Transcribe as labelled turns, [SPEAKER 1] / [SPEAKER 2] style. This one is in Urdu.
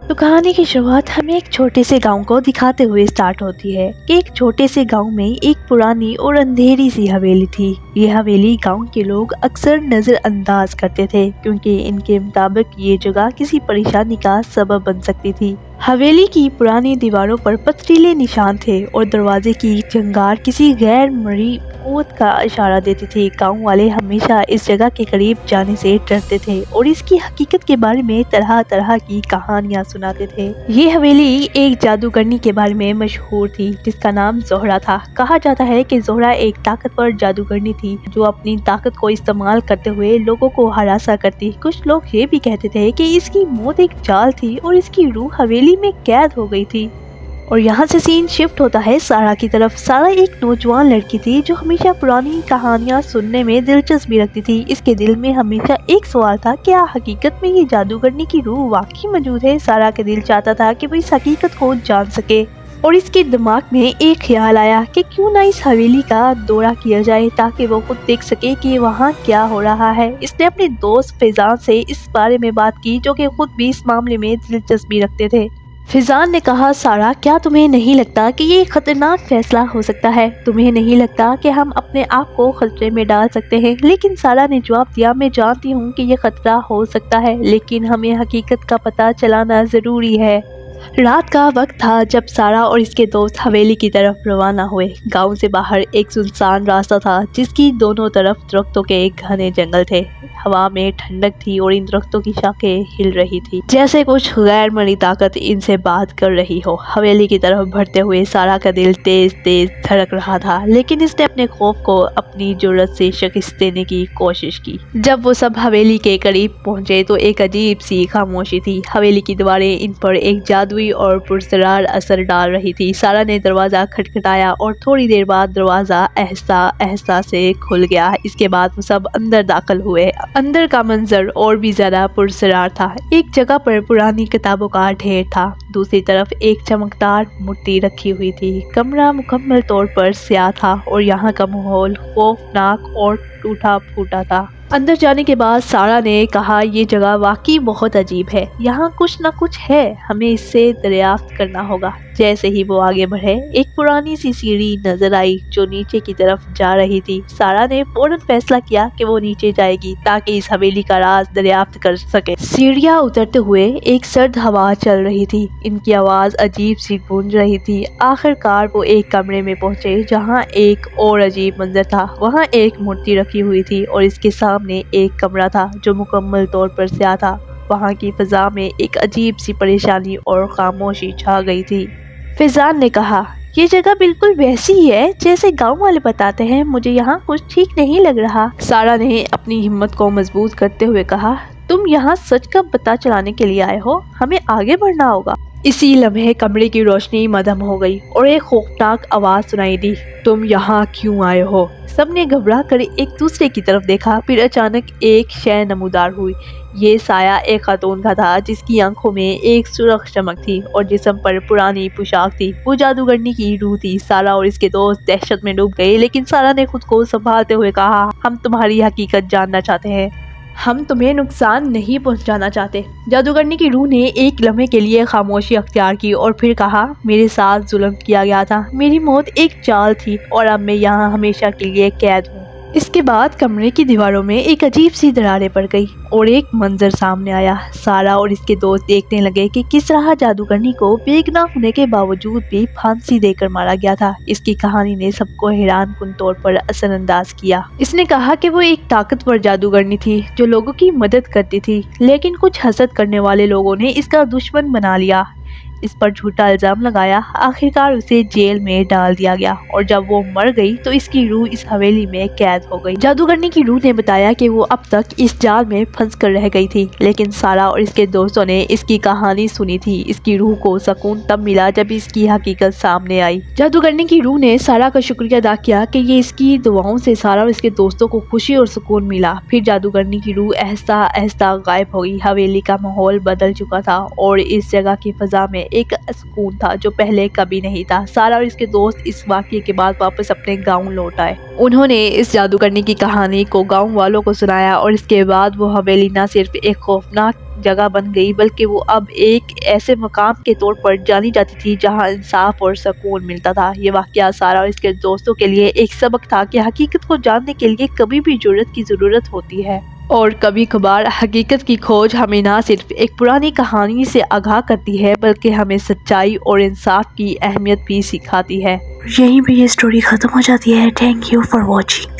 [SPEAKER 1] تو کہانی کی شروعات ہمیں ایک چھوٹے سے گاؤں کو دکھاتے ہوئے سٹارٹ ہوتی ہے کہ ایک چھوٹے سے گاؤں میں ایک پرانی اور اندھیری سی حویلی تھی۔ یہ حویلی گاؤں کے لوگ اکثر نظر انداز کرتے تھے کیونکہ ان کے مطابق یہ جگہ کسی پریشانی کا سبب بن سکتی تھی۔ حویلی کی پرانی دیواروں پر پتھریلے نشان تھے اور دروازے کی جھنگار کسی غیر مرئی قوت کا اشارہ دیتی تھی۔ گاؤں والے ہمیشہ اس جگہ کے قریب جانے سے ڈرتے تھے اور اس کی حقیقت کے بارے میں طرح طرح کی کہانیاں سناتے تھے۔ یہ حویلی ایک جادوگرنی کے بارے میں مشہور تھی جس کا نام زہرہ تھا۔ کہا جاتا ہے کہ زہرہ ایک طاقتور جادوگرنی تھی جو اپنی طاقت کو استعمال کرتے ہوئے لوگوں کو ہراساں کرتی۔ کچھ لوگ یہ بھی کہتے تھے کہ اس کی موت ایک چال تھی اور اس کی روح حویلی میں قید ہو گئی تھی۔ اور یہاں سے سین شفٹ ہوتا ہے سارا کی طرف۔ سارا ایک نوجوان لڑکی تھی جو ہمیشہ پرانی کہانیاں سننے میں دلچسپی رکھتی تھی۔ اس کے دل میں ہمیشہ ایک سوال تھا، کیا حقیقت میں یہ جادوگرنی کی روح واقعی موجود ہے؟ سارا کا دل چاہتا تھا کہ وہ اس حقیقت کو جان سکے اور اس کے دماغ میں ایک خیال آیا کہ کیوں نہ اس حویلی کا دورہ کیا جائے تاکہ وہ خود دیکھ سکے کہ وہاں کیا ہو رہا ہے۔ اس نے اپنے دوست فیضان سے اس بارے میں بات کی جو کہ خود بھی اس معاملے میں دلچسپی رکھتے تھے۔ فیضان نے کہا، سارا کیا تمہیں نہیں لگتا کہ یہ خطرناک فیصلہ ہو سکتا ہے؟ تمہیں نہیں لگتا کہ ہم اپنے آپ کو خطرے میں ڈال سکتے ہیں؟ لیکن سارا نے جواب دیا، میں جانتی ہوں کہ یہ خطرہ ہو سکتا ہے لیکن ہمیں حقیقت کا پتہ چلانا ضروری ہے۔ رات کا وقت تھا جب سارا اور اس کے دوست حویلی کی طرف روانہ ہوئے۔ گاؤں سے باہر ایک سنسان راستہ تھا جس کی دونوں طرف درختوں کے گھنے جنگل تھے۔ ہوا میں ٹھنڈک تھی اور ان درختوں کی شاخیں ہل رہی تھی جیسے کچھ غیر مرئی طاقت ان سے بات کر رہی ہو۔ حویلی کی طرف بڑھتے ہوئے سارا کا دل تیز تیز دھڑک رہا تھا لیکن اس نے اپنے خوف کو اپنی جرأت سے شکست دینے کی کوشش کی۔ جب وہ سب حویلی کے قریب پہنچے تو ایک عجیب سی خاموشی تھی۔ حویلی کی دیواریں ان پر ایک جادوئی اور پراسرار اثر ڈال رہی تھی۔ سارا نے دروازہ کھٹکھٹایا اور تھوڑی دیر بعد دروازہ آہستہ آہستہ سے کھل گیا۔ اس کے بعد وہ سب اندر داخل ہوئے۔ اندر کا منظر اور بھی زیادہ پراسرار تھا۔ ایک جگہ پر پرانی کتابوں کا ڈھیر تھا، دوسری طرف ایک چمکدار مورتی رکھی ہوئی تھی۔ کمرہ مکمل طور پر سیاہ تھا اور یہاں کا ماحول خوفناک اور ٹوٹا پھوٹا تھا۔ اندر جانے کے بعد سارا نے کہا، یہ جگہ واقعی بہت عجیب ہے، یہاں کچھ نہ کچھ ہے، ہمیں اس سے دریافت کرنا ہوگا۔ جیسے ہی وہ آگے بڑھے ایک پرانی سی سیڑھی نظر آئی جو نیچے کی طرف جا رہی تھی۔ سارا نے فوراً فیصلہ کیا کہ وہ نیچے جائے گی تاکہ اس حویلی کا راز دریافت کر سکے۔ سیڑھیاں اترتے ہوئے ایک سرد ہوا چل رہی تھی، ان کی آواز عجیب سی گونج رہی تھی۔ آخر کار وہ ایک کمرے میں پہنچے جہاں ایک اور عجیب منظر تھا۔ وہاں ایک مورتی رکھی ہوئی تھی اور اس کے سامنے ایک کمرہ تھا جو مکمل طور پر سیاہ تھا۔ وہاں کی فضا میں ایک عجیب سی پریشانی اور خاموشی چھا گئی تھی۔ فیضان نے کہا، یہ جگہ بالکل ویسی ہی ہے جیسے گاؤں والے بتاتے ہیں، مجھے یہاں کچھ ٹھیک نہیں لگ رہا۔ سارا نے اپنی ہمت کو مضبوط کرتے ہوئے کہا، تم یہاں سچ کا پتہ چلانے کے لیے آئے ہو، ہمیں آگے بڑھنا ہوگا۔ اسی لمحے کمرے کی روشنی مدھم ہو گئی اور ایک خوفناک آواز سنائی دی، تم یہاں کیوں آئے ہو؟ سب نے گھبرا کر ایک دوسرے کی طرف دیکھا، پھر اچانک ایک شے نمودار ہوئی۔ یہ سایہ ایک خاتون کا تھا جس کی آنکھوں میں ایک سرخ چمک تھی اور جسم پر پرانی پوشاک تھی۔ وہ جادوگرنی کی روح تھی۔ سارا اور اس کے دوست دہشت میں ڈوب گئے لیکن سارا نے خود کو سنبھالتے ہوئے کہا، ہم تمہاری حقیقت جاننا چاہتے ہیں، ہم تمہیں نقصان نہیں پہنچانا چاہتے۔ جادوگرنی کی روح نے ایک لمحے کے لیے خاموشی اختیار کی اور پھر کہا، میرے ساتھ ظلم کیا گیا تھا، میری موت ایک چال تھی اور اب میں یہاں ہمیشہ کے لیے قید ہوں۔ اس کے بعد کمرے کی دیواروں میں ایک عجیب سی دراڑیں پڑ گئی اور ایک منظر سامنے آیا۔ سارا اور اس کے دوست دیکھنے لگے کہ کس طرح جادوگرنی کو بے گناہ ہونے کے باوجود بھی پھانسی دے کر مارا گیا تھا۔ اس کی کہانی نے سب کو حیران کن طور پر اثر انداز کیا۔ اس نے کہا کہ وہ ایک طاقتور جادوگرنی تھی جو لوگوں کی مدد کرتی تھی لیکن کچھ حسد کرنے والے لوگوں نے اس کا دشمن بنا لیا، اس پر جھوٹا الزام لگایا۔ آخرکار اسے جیل میں ڈال دیا گیا اور جب وہ مر گئی تو اس کی روح اس حویلی میں قید ہو گئی۔ جادوگرنی کی روح نے بتایا کہ وہ اب تک اس جال میں پھنس کر رہ گئی تھی لیکن سارا اور اس کے دوستوں نے اس کی کہانی سنی تھی۔ اس کی روح کو سکون تب ملا جب اس کی حقیقت سامنے آئی۔ جادوگرنی کی روح نے سارا کا شکریہ ادا کیا کہ یہ اس کی دعاؤں سے سارا اور اس کے دوستوں کو خوشی اور سکون ملا۔ پھر جادوگرنی کی روح آہستہ آہستہ غائب ہو گئی۔ حویلی کا ماحول بدل چکا تھا اور اس جگہ کی فضا میں ایک سکون تھا جو پہلے کبھی نہیں تھا۔ سارا اور اس کے دوست اس واقعے کے بعد واپس اپنے گاؤں لوٹ آئے۔ انہوں نے اس جادوگرنی کی کہانی کو گاؤں والوں کو سنایا اور اس کے بعد وہ حویلی نہ صرف ایک خوفناک جگہ بن گئی بلکہ وہ اب ایک ایسے مقام کے طور پر جانی جاتی تھی جہاں انصاف اور سکون ملتا تھا۔ یہ واقعہ سارا اور اس کے دوستوں کے لیے ایک سبق تھا کہ حقیقت کو جاننے کے لیے کبھی بھی جرأت کی ضرورت ہوتی ہے، اور کبھی کبھار حقیقت کی کھوج ہمیں نہ صرف ایک پرانی کہانی سے آگاہ کرتی ہے بلکہ ہمیں سچائی اور انصاف کی اہمیت بھی سکھاتی ہے۔ یہیں پہ یہ سٹوری ختم ہو جاتی ہے۔ Thank you for watching.